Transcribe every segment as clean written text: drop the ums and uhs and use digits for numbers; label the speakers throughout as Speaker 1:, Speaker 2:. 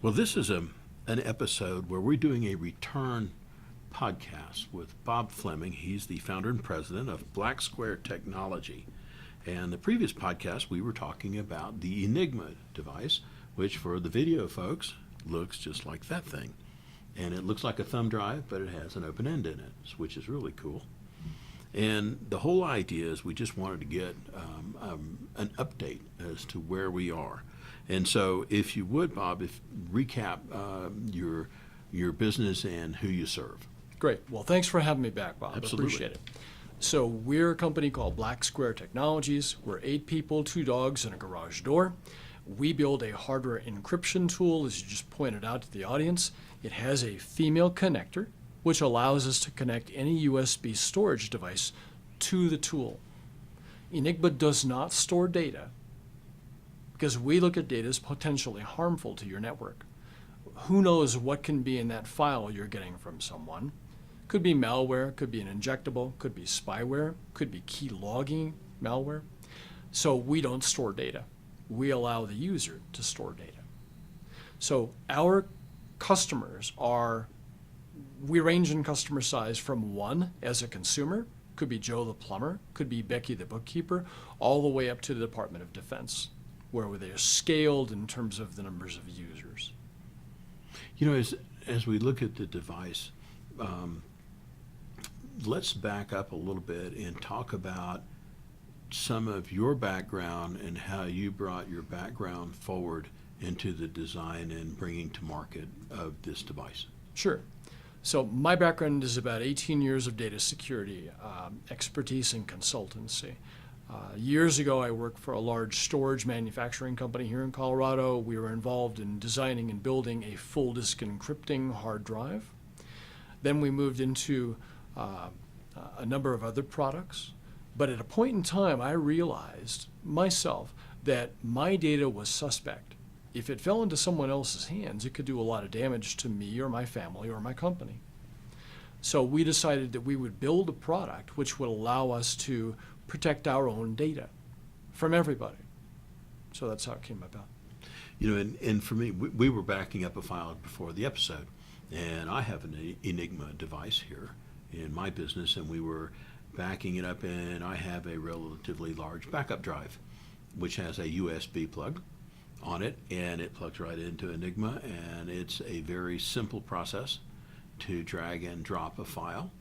Speaker 1: Well, this is an episode where we're doing a return podcast with Bob Fleming. He's the founder and president of BlackSquare Technology. And the previous podcast, we were talking about the Enigma device, which for the video folks looks just like that thing. And it looks like a thumb drive, but it has an open end in it, which is really cool. And the whole idea is we just wanted to get an update as to where we are. And so if you would, Bob, recap your business and who you serve.
Speaker 2: Great. Well, thanks for having me back, Bob.
Speaker 1: Absolutely.
Speaker 2: Appreciate it. So we're a company called BlackSquare Technologies. We're 8 people, 2 dogs, and a garage door. We build a hardware encryption tool, as you just pointed out to the audience. It has a female connector, which allows us to connect any USB storage device to the tool. Enigma does not store data because we look at data as potentially harmful to your network. Who knows what can be in that file you're getting from someone? Could be malware, could be an injectable, could be spyware, could be keylogging malware. So we don't store data. We allow the user to store data. So our customers we range in customer size from 1 as a consumer, could be Joe the plumber, could be Becky the bookkeeper, all the way up to the Department of Defense, where they are scaled in terms of the numbers of users.
Speaker 1: You know, as we look at the device, let's back up a little bit and talk about some of your background and how you brought your background forward into the design and bringing to market of this device.
Speaker 2: Sure. So my background is about 18 years of data security expertise and consultancy. Years ago, I worked for a large storage manufacturing company here in Colorado. We were involved in designing and building a full disk encrypting hard drive. Then we moved into a number of other products. But at a point in time, I realized myself that my data was suspect. If it fell into someone else's hands, it could do a lot of damage to me or my family or my company. So we decided that we would build a product which would allow us to protect our own data from everybody. So that's how it came about.
Speaker 1: You know, and for me, we were backing up a file before the episode, and I have an Enigma device here in my business, and we were backing it up, and I have a relatively large backup drive, which has a USB plug on it, and it plugs right into Enigma, and it's a very simple process to drag and drop a file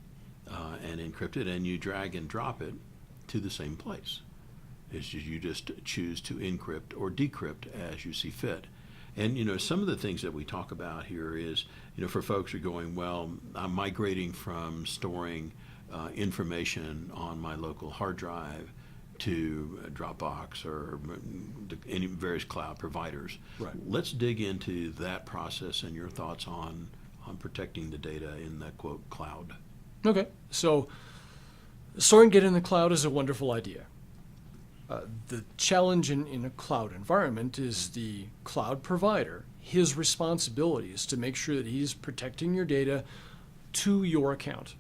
Speaker 1: and encrypt it, and you drag and drop it to the same place. You just choose to encrypt or decrypt as you see fit. And you know, some of the things that we talk about here is, you know, for folks who are going, well, I'm migrating from storing information on my local hard drive to Dropbox or any various cloud providers.
Speaker 2: Right.
Speaker 1: Let's dig into that process and your thoughts on protecting the data in the quote cloud.
Speaker 2: Okay, so storing data in the cloud is a wonderful idea. The challenge in a cloud environment is the cloud provider. His responsibility is to make sure that he's protecting your data to your account.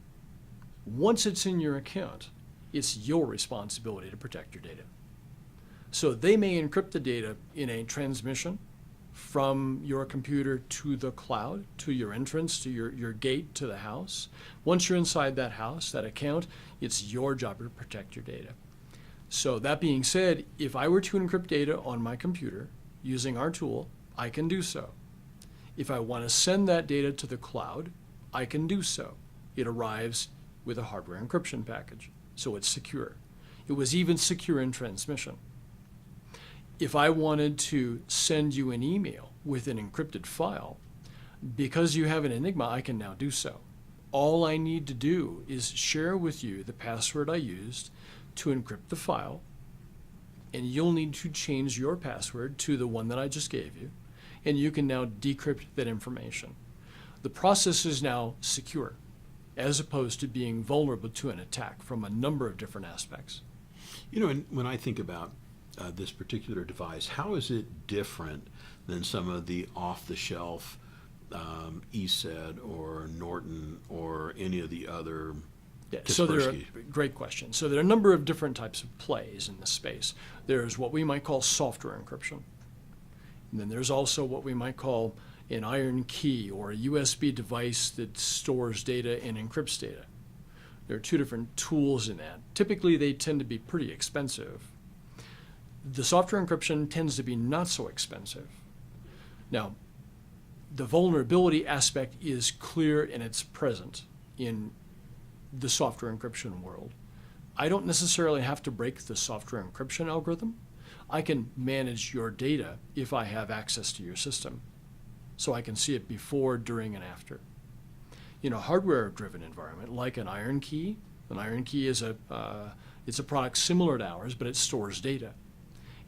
Speaker 2: Once it's in your account, it's your responsibility to protect your data. So they may encrypt the data in a transmission from your computer to the cloud, to your entrance, to your gate to the house. Once you're inside that house, that account, it's your job to protect your data. So that being said, if I were to encrypt data on my computer using our tool, I can do so. If I want to send that data to the cloud, I can do so. It arrives with a hardware encryption package, so it's secure. It was even secure in transmission. If I wanted to send you an email with an encrypted file, because you have an Enigma, I can now do so. All I need to do is share with you the password I used to encrypt the file, and you'll need to change your password to the one that I just gave you, and you can now decrypt that information. The process is now secure, as opposed to being vulnerable to an attack from a number of different aspects.
Speaker 1: You know, and when I think about this particular device, how is it different than some of the off-the-shelf ESET or Norton or any of the other
Speaker 2: Yeah, so great question. So there are a number of different types of plays in this space. There's what we might call software encryption. And then there's also what we might call an iron key or a USB device that stores data and encrypts data. There are two different tools in that. Typically, they tend to be pretty expensive. The software encryption tends to be not so expensive. Now, the vulnerability aspect is clear and it's present in the software encryption world. I don't necessarily have to break the software encryption algorithm. I can manage your data if I have access to your system, so I can see it before, during, and after. In a hardware-driven environment, like an iron key is it's a product similar to ours, but it stores data.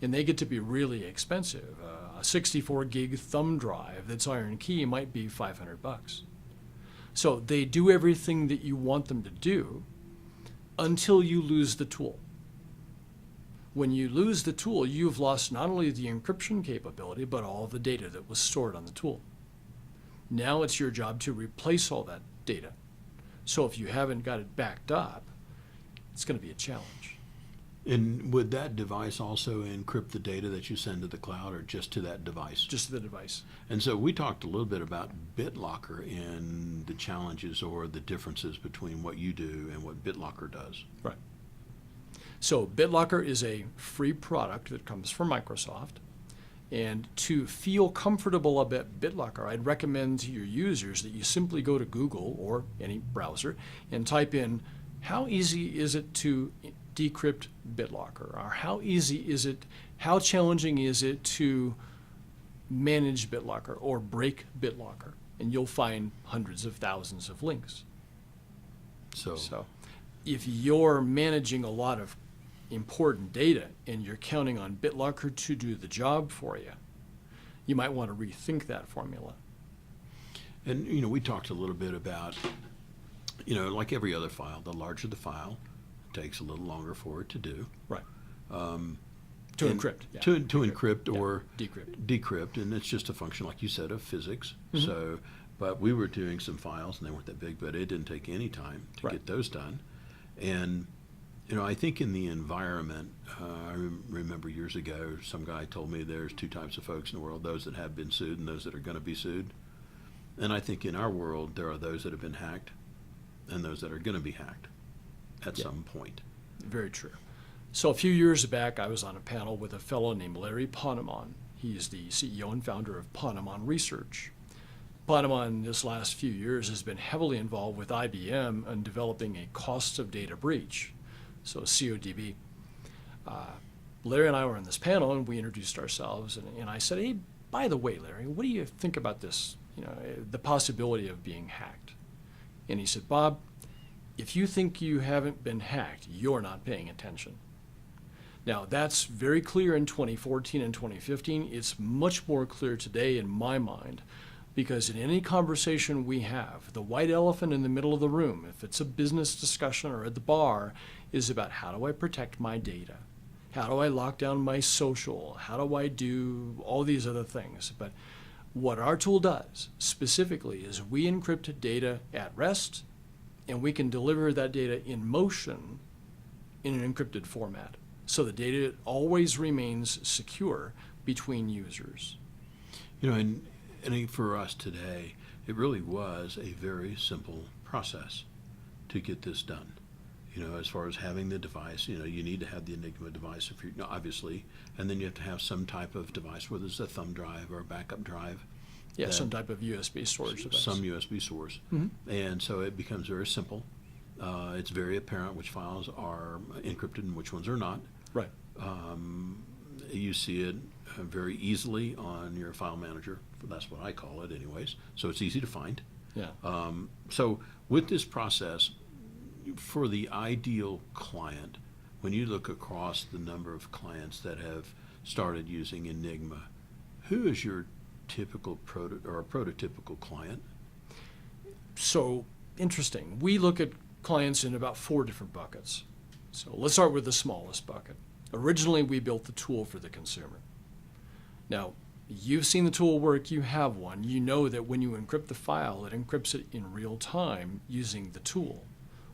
Speaker 2: And they get to be really expensive. A 64 gig thumb drive that's iron key might be $500. So they do everything that you want them to do until you lose the tool. When you lose the tool, you've lost not only the encryption capability, but all the data that was stored on the tool. Now it's your job to replace all that data. So if you haven't got it backed up, it's going to be a challenge.
Speaker 1: And would that device also encrypt the data that you send to the cloud, or just to that device?
Speaker 2: Just to the device.
Speaker 1: And so we talked a little bit about BitLocker and the challenges or the differences between what you do and what BitLocker does.
Speaker 2: Right. So BitLocker is a free product that comes from Microsoft. And to feel comfortable about BitLocker, I'd recommend to your users that you simply go to Google or any browser and type in, how easy is it to decrypt BitLocker? Or how challenging is it to manage BitLocker or break BitLocker? And you'll find hundreds of thousands of links. So if you're managing a lot of important data and you're counting on BitLocker to do the job for you, you might want to rethink that formula.
Speaker 1: And, we talked a little bit about, like every other file, the larger the file, it takes a little longer for it to do.
Speaker 2: Right. To encrypt. Yeah.
Speaker 1: To encrypt or
Speaker 2: decrypt.
Speaker 1: And it's just a function, like you said, of physics.
Speaker 2: Mm-hmm.
Speaker 1: So, but we were doing some files, and they weren't that big, but it didn't take any time to get those done. And I think in the environment, I remember years ago, some guy told me there's two types of folks in the world, those that have been sued and those that are going to be sued. And I think in our world, there are those that have been hacked and those that are going to be hacked at some point.
Speaker 2: Very true. So a few years back, I was on a panel with a fellow named Larry Ponemon. He's the CEO and founder of Ponemon Research. Ponemon, this last few years, has been heavily involved with IBM in developing a cost of data breach, so CODB. Larry and I were on this panel, and we introduced ourselves, and I said, hey, by the way, Larry, what do you think about this, the possibility of being hacked? And he said, Bob, if you think you haven't been hacked, you're not paying attention. Now, that's very clear in 2014 and 2015. It's much more clear today in my mind, because in any conversation we have, the white elephant in the middle of the room, if it's a business discussion or at the bar, is about how do I protect my data? How do I lock down my social? How do I do all these other things? But what our tool does specifically is we encrypt data at rest, and we can deliver that data in motion in an encrypted format. So the data always remains secure between users.
Speaker 1: And for us today, it really was a very simple process to get this done. As far as having the device, you need to have the Enigma device, if you're obviously, and then you have to have some type of device, whether it's a thumb drive or a backup drive.
Speaker 2: Yeah, some type of USB storage device.
Speaker 1: Some USB source. Mm-hmm. And so it becomes very simple. It's very apparent which files are encrypted and which ones are not.
Speaker 2: Right.
Speaker 1: You see it very easily on your file manager. That's what I call it anyways. So it's easy to find.
Speaker 2: Yeah.
Speaker 1: So with this process, for the ideal client, when you look across the number of clients that have started using Enigma, who is your typical prototypical client?
Speaker 2: So interesting. We look at clients in about 4 different buckets. So let's start with the smallest bucket. Originally, we built the tool for the consumer. Now, you've seen the tool work, you have one. You know that when you encrypt the file, it encrypts it in real time using the tool.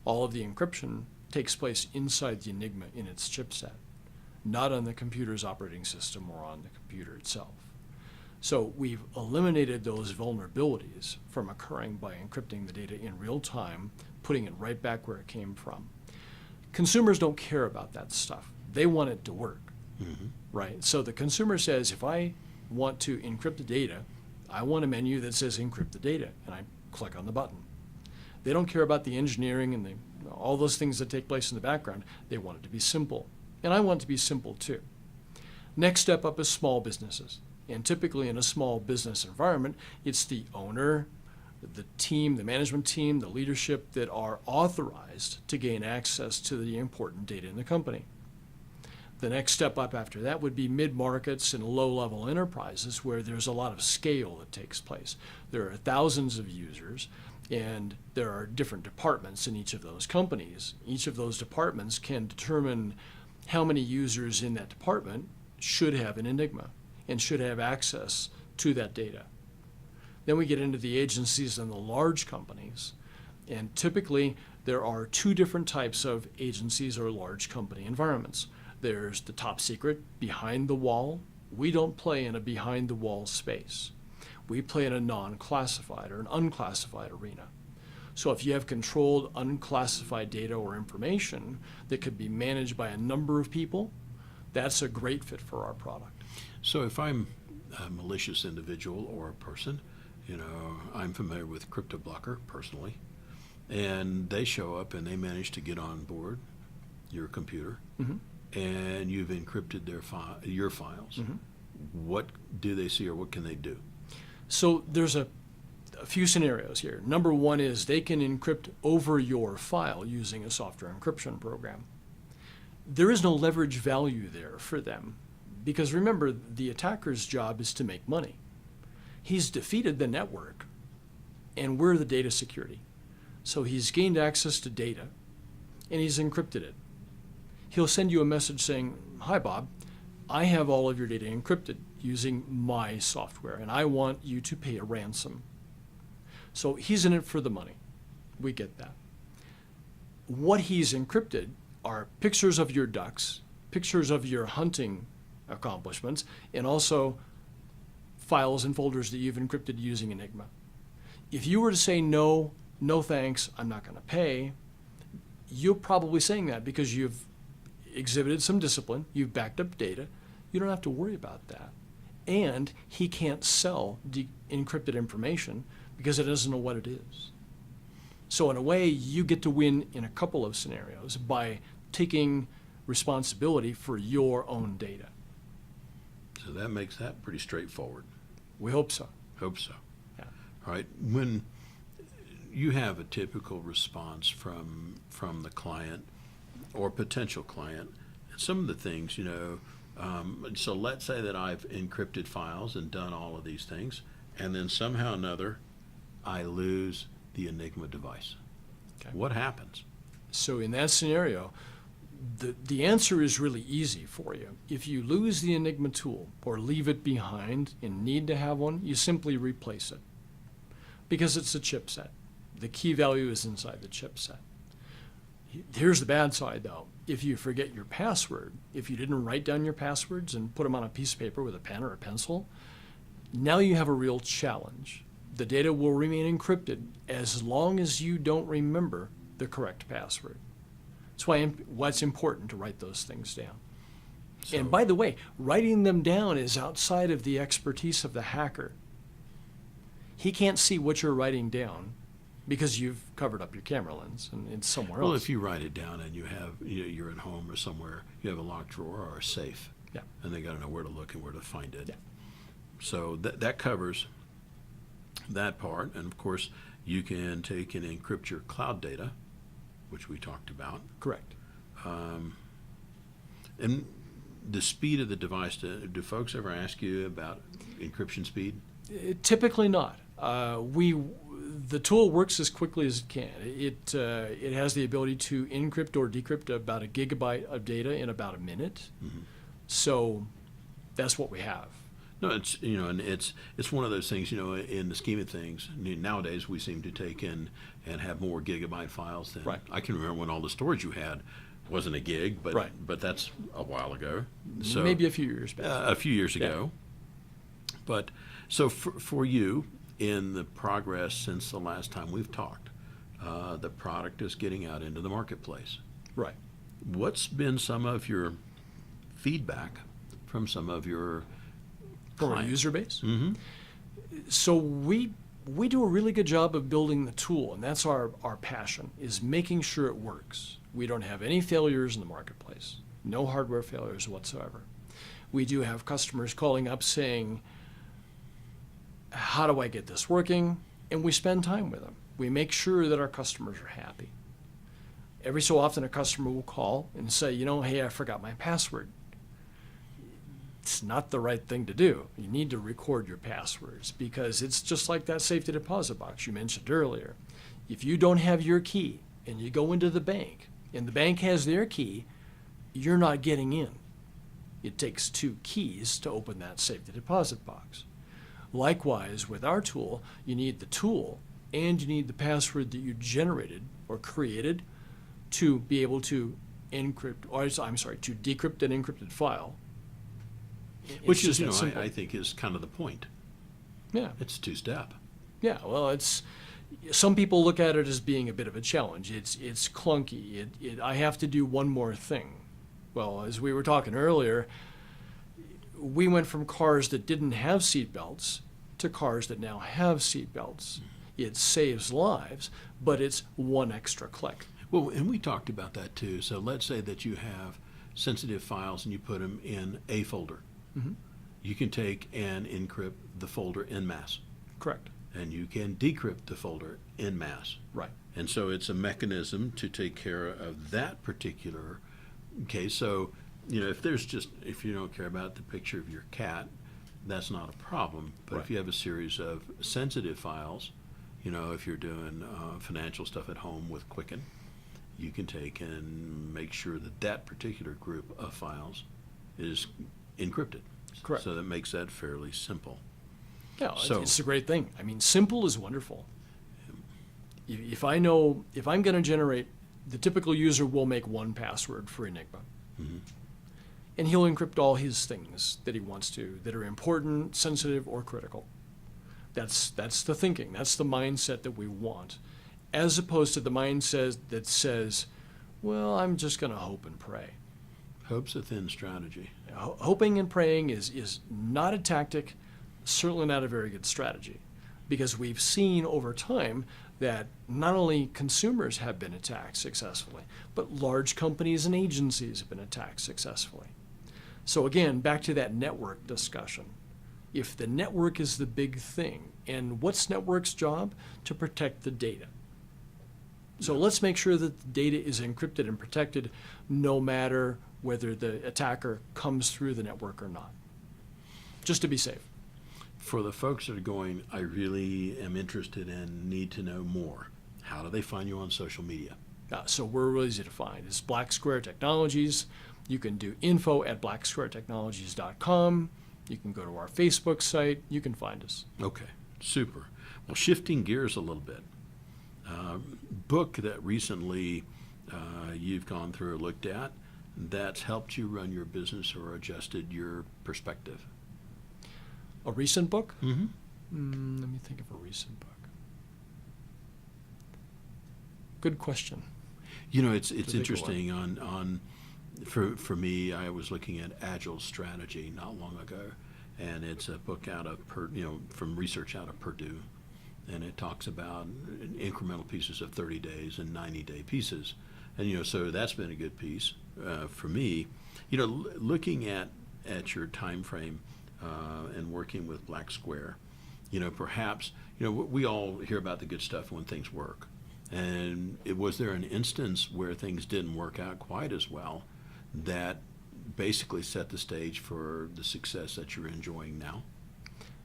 Speaker 2: All of the encryption takes place inside the Enigma in its chipset, not on the computer's operating system or on the computer itself. So we've eliminated those vulnerabilities from occurring by encrypting the data in real time, putting it right back where it came from. Consumers don't care about that stuff. They want it to work, right? So the consumer says, if I want to encrypt the data, I want a menu that says encrypt the data, and I click on the button. They don't care about the engineering and all those things that take place in the background. They want it to be simple, and I want it to be simple too. Next step up is small businesses. And typically in a small business environment, it's the owner, the team, the management team, the leadership that are authorized to gain access to the important data in the company. The next step up after that would be mid-markets and low-level enterprises where there's a lot of scale that takes place. There are thousands of users, and there are different departments in each of those companies. Each of those departments can determine how many users in that department should have an Enigma and should have access to that data. Then we get into the agencies and the large companies. And typically, there are two different types of agencies or large company environments. There's the top secret, behind the wall. We don't play in a behind the wall space. We play in a non-classified or an unclassified arena. So if you have controlled unclassified data or information that could be managed by a number of people, that's a great fit for our product.
Speaker 1: So if I'm a malicious individual or a person, I'm familiar with BitLocker personally, and they show up and they manage to get on board your computer, and you've encrypted your files. What do they see, or what can they do?
Speaker 2: So there's a few scenarios here. Number one is they can encrypt over your file using a software encryption program. There is no leverage value there for them. Because remember, the attacker's job is to make money. He's defeated the network, and we're the data security. So he's gained access to data, and he's encrypted it. He'll send you a message saying, "Hi, Bob, I have all of your data encrypted using my software, and I want you to pay a ransom." So he's in it for the money. We get that. What he's encrypted are pictures of your ducks, pictures of your hunting accomplishments, and also files and folders that you've encrypted using Enigma. If you were to say no thanks, I'm not going to pay, you're probably saying that because you've exhibited some discipline, you've backed up data, you don't have to worry about that. And he can't sell encrypted information because he doesn't know what it is. So in a way, you get to win in a couple of scenarios by taking responsibility for your own data.
Speaker 1: So that makes that pretty straightforward.
Speaker 2: We hope so.
Speaker 1: Hope so.
Speaker 2: Yeah.
Speaker 1: All right. When you have a typical response from the client or potential client, some of the things, so let's say that I've encrypted files and done all of these things, and then somehow or another I lose the Enigma device.
Speaker 2: Okay.
Speaker 1: What happens?
Speaker 2: So in that scenario, the answer is really easy for you. If you lose the Enigma tool or leave it behind and need to have one, you simply replace it because it's a chipset. The key value is inside the chipset. Here's the bad side, though. If you forget your password, if you didn't write down your passwords and put them on a piece of paper with a pen or a pencil, now you have a real challenge. The data will remain encrypted as long as you don't remember the correct password. That's why it's important to write those things down. And by the way, writing them down is outside of the expertise of the hacker. He can't see what you're writing down because you've covered up your camera lens and it's somewhere else.
Speaker 1: Well, if you write it down and you're at home or somewhere, you have a locked drawer or a safe, and they got to know where to look and where to find it.
Speaker 2: Yeah.
Speaker 1: So that covers that part. And of course, you can take and encrypt your cloud data, which we talked about.
Speaker 2: Correct.
Speaker 1: And the speed of the device, do folks ever ask you about encryption speed?
Speaker 2: Typically not. The tool works as quickly as it can. It has the ability to encrypt or decrypt about 1 gigabyte of data in about a minute. So that's what we have.
Speaker 1: No, and it's one of those things, in the scheme of things. Nowadays, we seem to take in and have more gigabyte files than.
Speaker 2: Right.
Speaker 1: I can remember when all the storage you had wasn't a gig, but
Speaker 2: Right.
Speaker 1: but that's a while ago. So
Speaker 2: Maybe a few years back.
Speaker 1: a few years ago. But so for you, in the progress since the last time we've talked, the product is getting out into the marketplace.
Speaker 2: Right.
Speaker 1: What's been some of your feedback from some of your
Speaker 2: From our
Speaker 1: clients?
Speaker 2: user base.
Speaker 1: Mm-hmm.
Speaker 2: So we do a really good job of building the tool, and that's our passion, is making sure it works. We don't have any failures in the marketplace, no hardware failures whatsoever. We do have customers calling up saying, how do I get this working? And we spend time with them. We make sure that our customers are happy. Every so often a customer will call and say, hey, I forgot my password. It's not the right thing to do. You need to record your passwords, because it's just like that safety deposit box you mentioned earlier. If you don't have your key and you go into the bank and the bank has their key, you're not getting in. It takes 2 keys to open that safety deposit box. Likewise, with our tool, you need the tool and you need the password that you generated or created to be able to to decrypt an encrypted file.
Speaker 1: Which
Speaker 2: It's
Speaker 1: is,
Speaker 2: just that simple.
Speaker 1: I think is kind of the point.
Speaker 2: Yeah.
Speaker 1: It's 2-step.
Speaker 2: Yeah, well, some people look at it as being a bit of a challenge. It's clunky. I have to do one more thing. Well, as we were talking earlier, we went from cars that didn't have seat belts to cars that now have seat belts. It saves lives, but it's one extra click.
Speaker 1: Well, and we talked about that too. So let's say that you have sensitive files and you put them in a folder.
Speaker 2: Mm-hmm.
Speaker 1: You can take and encrypt the folder en masse,
Speaker 2: Correct.
Speaker 1: and you can decrypt the folder en masse.
Speaker 2: Right.
Speaker 1: And so it's a mechanism to take care of that particular case. So, if you don't care about the picture of your cat, that's not a problem. But
Speaker 2: Right.
Speaker 1: if you have a series of sensitive files, if you're doing financial stuff at home with Quicken, you can take and make sure that that particular group of files is encrypted.
Speaker 2: Correct.
Speaker 1: So that makes that fairly simple.
Speaker 2: Yeah,
Speaker 1: So-
Speaker 2: it's a great thing. I mean, simple is wonderful. If I'm going to generate, the typical user will make one password for Enigma.
Speaker 1: Mhm.
Speaker 2: And he'll encrypt all his things that he wants to, that are important, sensitive, or critical. That's the thinking. That's the mindset that we want, as opposed to the mindset that says, well, I'm just going to hope and pray.
Speaker 1: Hope's a thin strategy.
Speaker 2: Hoping and praying is not a tactic, certainly not a very good strategy, because we've seen over time that not only consumers have been attacked successfully, but large companies and agencies have been attacked successfully. So again, back to that network discussion. If the network is the big thing, and what's network's job? To protect the data. So let's make sure that the data is encrypted and protected no matter whether the attacker comes through the network or not, just to be safe.
Speaker 1: For the folks that are going, I really am interested and need to know more, how do they find you on social media?
Speaker 2: So we're really easy to find. It's BlackSquare Technologies. You can do info@blacksquaretechnologies.com. You can go to our Facebook site. You can find us.
Speaker 1: Okay, super. Well, shifting gears a little bit, book that recently you've gone through or looked at that's helped you run your business or adjusted your perspective?
Speaker 2: A recent book?
Speaker 1: Mm-hmm.
Speaker 2: Let me think of a recent book. Good question.
Speaker 1: It's
Speaker 2: That's a big
Speaker 1: interesting for me, I was looking at Agile Strategy not long ago, and it's a book out of from research out of Purdue, and it talks about incremental pieces of 30 days and 90-day pieces, and so that's been a good piece for me. Looking at your time frame and working with BlackSquare, perhaps we all hear about the good stuff when things work, and was there an instance where things didn't work out quite as well that basically set the stage for the success that you're enjoying now?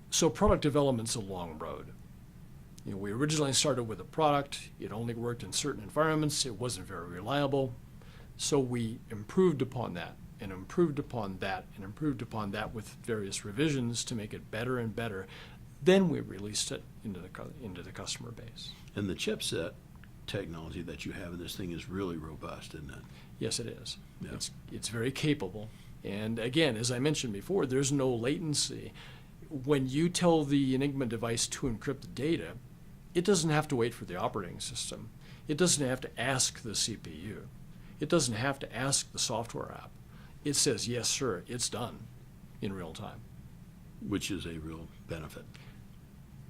Speaker 2: So product development's a long road. We originally started with a product. It only worked in certain environments. It wasn't very reliable. So we improved upon that and improved upon that and improved upon that with various revisions to make it better and better. Then we released it into the customer base.
Speaker 1: And the chipset technology that you have in this thing is really robust, isn't it?
Speaker 2: Yes, it is.
Speaker 1: Yeah.
Speaker 2: It's very capable. And again, as I mentioned before, there's no latency. when you tell the Enigma device to encrypt the data, it doesn't have to wait for the operating system. It doesn't have to ask the CPU. It doesn't have to ask the software app. It says, yes, sir, it's done in real time.
Speaker 1: Which is a real benefit,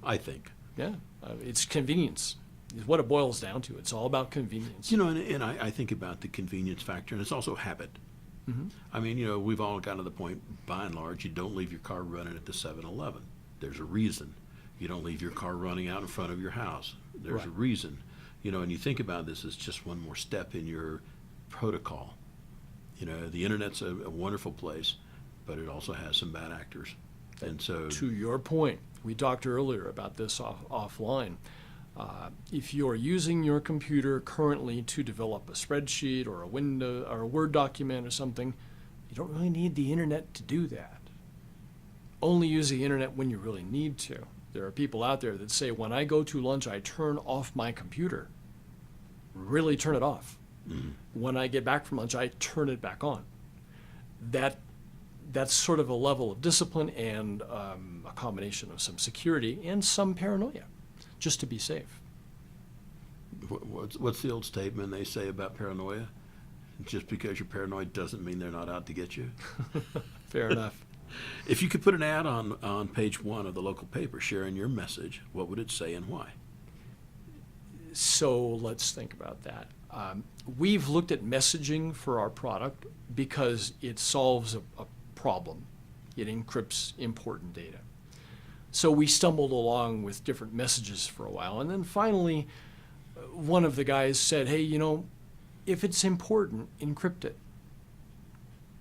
Speaker 1: I think.
Speaker 2: Yeah, it's convenience. It's what it boils down to. It's all about convenience.
Speaker 1: You know, and I think about the convenience factor, and it's also habit.
Speaker 2: Mm-hmm.
Speaker 1: I mean, you know, we've all gotten to the point, by and large, you don't leave your car running at the 7-Eleven. There's a reason. You don't leave your car running out in front of your house. There's
Speaker 2: Right.
Speaker 1: a reason. You know, and you think about this as just one more step in your protocol. You know, the internet's a wonderful place, but it also has some bad actors. And so,
Speaker 2: To your point, we talked earlier about this offline. If you're using your computer currently to develop a spreadsheet or a window or a Word document or something, you don't really need the internet to do that. Only use the internet when you really need to. There are people out there that say, when I go to lunch, I turn off my computer. Really turn it off.
Speaker 1: mhm.
Speaker 2: When I get back from lunch, I turn it back on. That's sort of a level of discipline and a combination of some security and some paranoia, just to be safe.
Speaker 1: What's the old statement they say about paranoia? Just because you're paranoid doesn't mean they're not out to get you.
Speaker 2: Fair enough.
Speaker 1: If you could put an ad on page 1 of the local paper sharing your message, what would it say and why?
Speaker 2: So let's think about that. We've looked at messaging for our product because it solves a problem. It encrypts important data. So we stumbled along with different messages for a while. And then finally, one of the guys said, hey, you know, if it's important, encrypt it.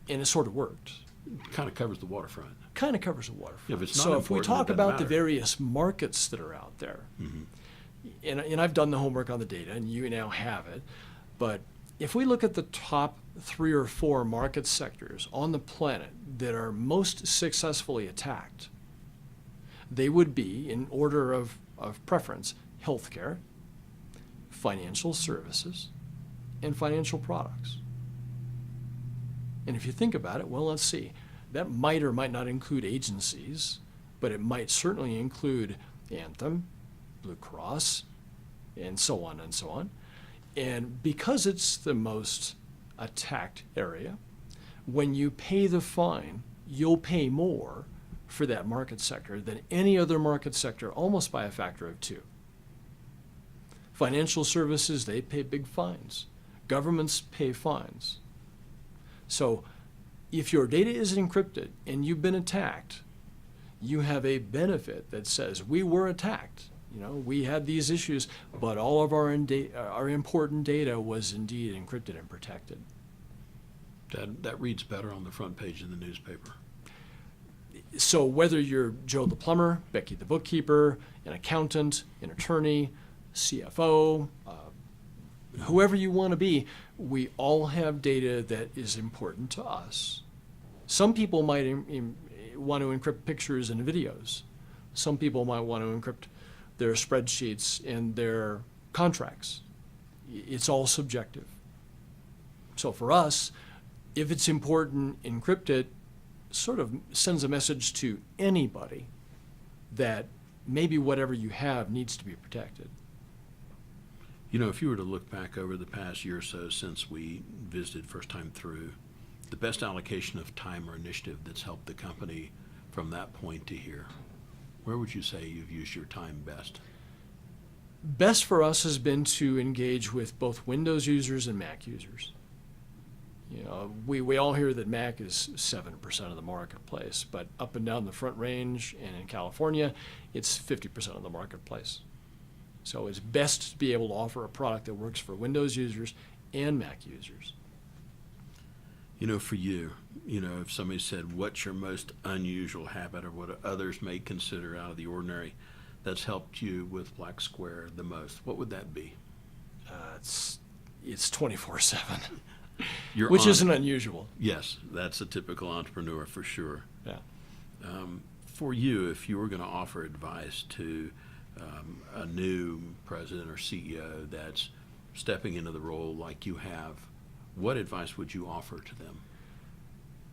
Speaker 2: And it sort of worked.
Speaker 1: Kind of covers the waterfront.
Speaker 2: Kind of covers the waterfront.
Speaker 1: If it's not
Speaker 2: so if we
Speaker 1: important,
Speaker 2: talk
Speaker 1: it doesn't
Speaker 2: about the
Speaker 1: matter.
Speaker 2: various markets that are out there,
Speaker 1: Mhm.
Speaker 2: and I've done the homework on the data, and you now have it, but if we look at the top 3 or 4 market sectors on the planet that are most successfully attacked, they would be, in order of preference, healthcare, financial services, and financial products. And if you think about it, well, let's see. That might or might not include agencies, but it might certainly include Anthem, Blue Cross, and so on and so on. And because it's the most attacked area, when you pay the fine, you'll pay more for that market sector than any other market sector, almost by a factor of 2. Financial services, they pay big fines. Governments pay fines. So if your data is encrypted and you've been attacked, you have a benefit that says, we were attacked. You know, we had these issues, but all of our important data was indeed encrypted and protected.
Speaker 1: That reads better on the front page of the newspaper.
Speaker 2: So whether you're Joe the plumber, Becky the bookkeeper, an accountant, an attorney, CFO, whoever you want to be, we all have data that is important to us. Some people might want to encrypt pictures and videos. Some people might want to encrypt their spreadsheets and their contracts. It's all subjective. So for us, if it's important, encrypt it, sort of sends a message to anybody that maybe whatever you have needs to be protected.
Speaker 1: You know, if you were to look back over the past year or so since we visited first time through, the best allocation of time or initiative that's helped the company from that point to here, where would you say you've used your time best?
Speaker 2: Best for us has been to engage with both Windows users and Mac users. You know, we all hear that Mac is 7% of the marketplace, but up and down the Front Range and in California, it's 50% of the marketplace. So it's best to be able to offer a product that works for Windows users and Mac users.
Speaker 1: You know, for you, you know, if somebody said, what's your most unusual habit or what others may consider out of the ordinary that's helped you with BlackSquare the most, what would that be?
Speaker 2: It's 24/7,
Speaker 1: You're
Speaker 2: which
Speaker 1: on-
Speaker 2: isn't unusual.
Speaker 1: Yes, that's a typical entrepreneur for sure.
Speaker 2: Yeah.
Speaker 1: For you, if you were going to offer advice to a new president or CEO that's stepping into the role like you have, what advice would you offer to them?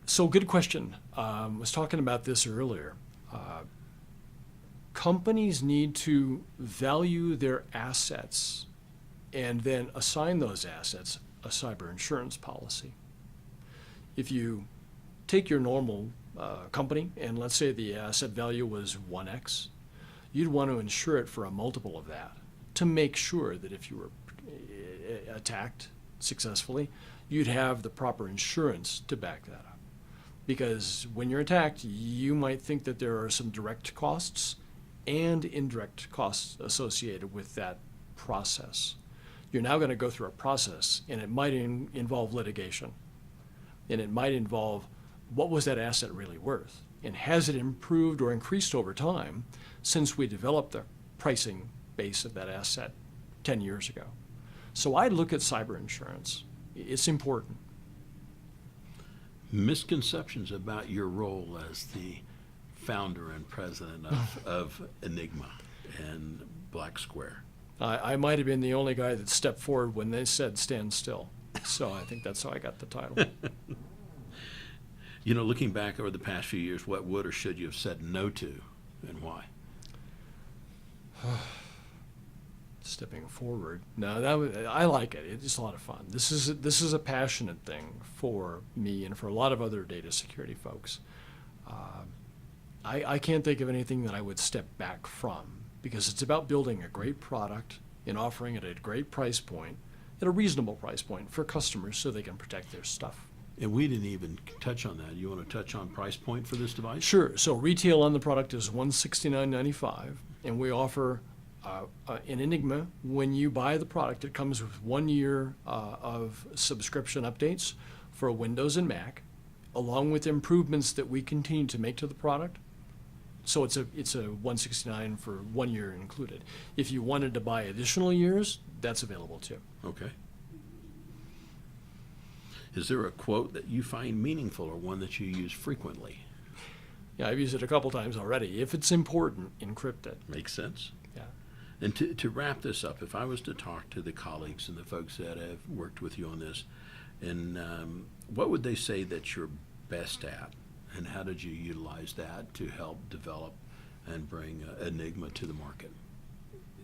Speaker 2: So good question. Was talking about this earlier. companies need to value their assets and then assign those assets a cyber insurance policy. If you take your normal company and let's say the asset value was 1x, you'd want to insure it for a multiple of that to make sure that if you were attacked successfully, you'd have the proper insurance to back that up. Because when you're attacked, you might think that there are some direct costs and indirect costs associated with that process. You're now going to go through a process, and it might involve litigation. And it might involve, what was that asset really worth? And has it improved or increased over time since we developed the pricing base of that asset 10 years ago? So I look at cyber insurance. It's important.
Speaker 1: Misconceptions about your role as the founder and president of Enigma and BlackSquare.
Speaker 2: I might have been the only guy that stepped forward when they said stand still. So I think that's how I got the title.
Speaker 1: You know, looking back over the past few years, what would or should you have said no to, and why?
Speaker 2: Stepping forward. No, I like it. It's a lot of fun. This is a passionate thing for me and for a lot of other data security folks. I can't think of anything that I would step back from, because it's about building a great product and offering it at a great price point, at a reasonable price point for customers so they can protect their stuff.
Speaker 1: And we didn't even touch on that. You want to touch on price point for this device?
Speaker 2: Sure. So retail on the product is $169.95, and we offer an Enigma. When you buy the product, it comes with 1 year of subscription updates for Windows and Mac, along with improvements that we continue to make to the product. So it's a $169 for 1 year included. If you wanted to buy additional years, that's available too.
Speaker 1: Okay. Is there a quote that you find meaningful or one that you use frequently?
Speaker 2: Yeah, I've used it a couple times already. If it's important, encrypt it.
Speaker 1: Makes sense.
Speaker 2: Yeah.
Speaker 1: And to wrap this up, if I was to talk to the colleagues and the folks that have worked with you on this, and what would they say that you're best at, and how did you utilize that to help develop and bring Enigma to the market?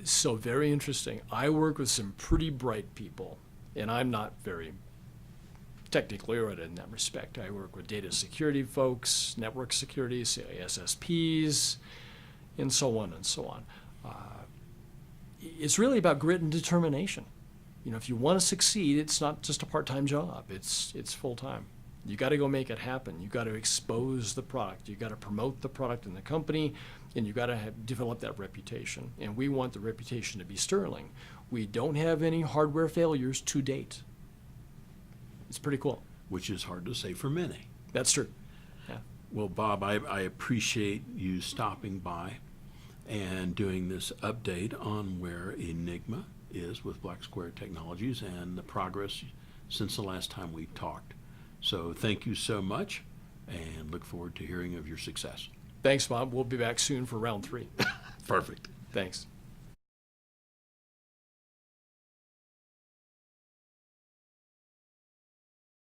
Speaker 2: So very interesting. I work with some pretty bright people, and I'm not very technically literate in that respect. I work with data security folks, network security, SSPs, and so on and so on. It's really about grit and determination. You know, if you want to succeed, it's not just a part-time job. It's full-time. You got to go make it happen. You got to expose the product. You got to promote the product in the company, and you got to develop that reputation. And we want the reputation to be sterling. We don't have any hardware failures to date. It's pretty cool.
Speaker 1: Which is hard to say for many.
Speaker 2: That's true. Yeah.
Speaker 1: Well, Bob, I appreciate you stopping by and doing this update on where Enigma is with BlackSquare Technologies and the progress since the last time we talked. So thank you so much, and look forward to hearing of your success.
Speaker 2: Thanks, Bob. We'll be back soon for round 3.
Speaker 1: Perfect.
Speaker 2: Thanks.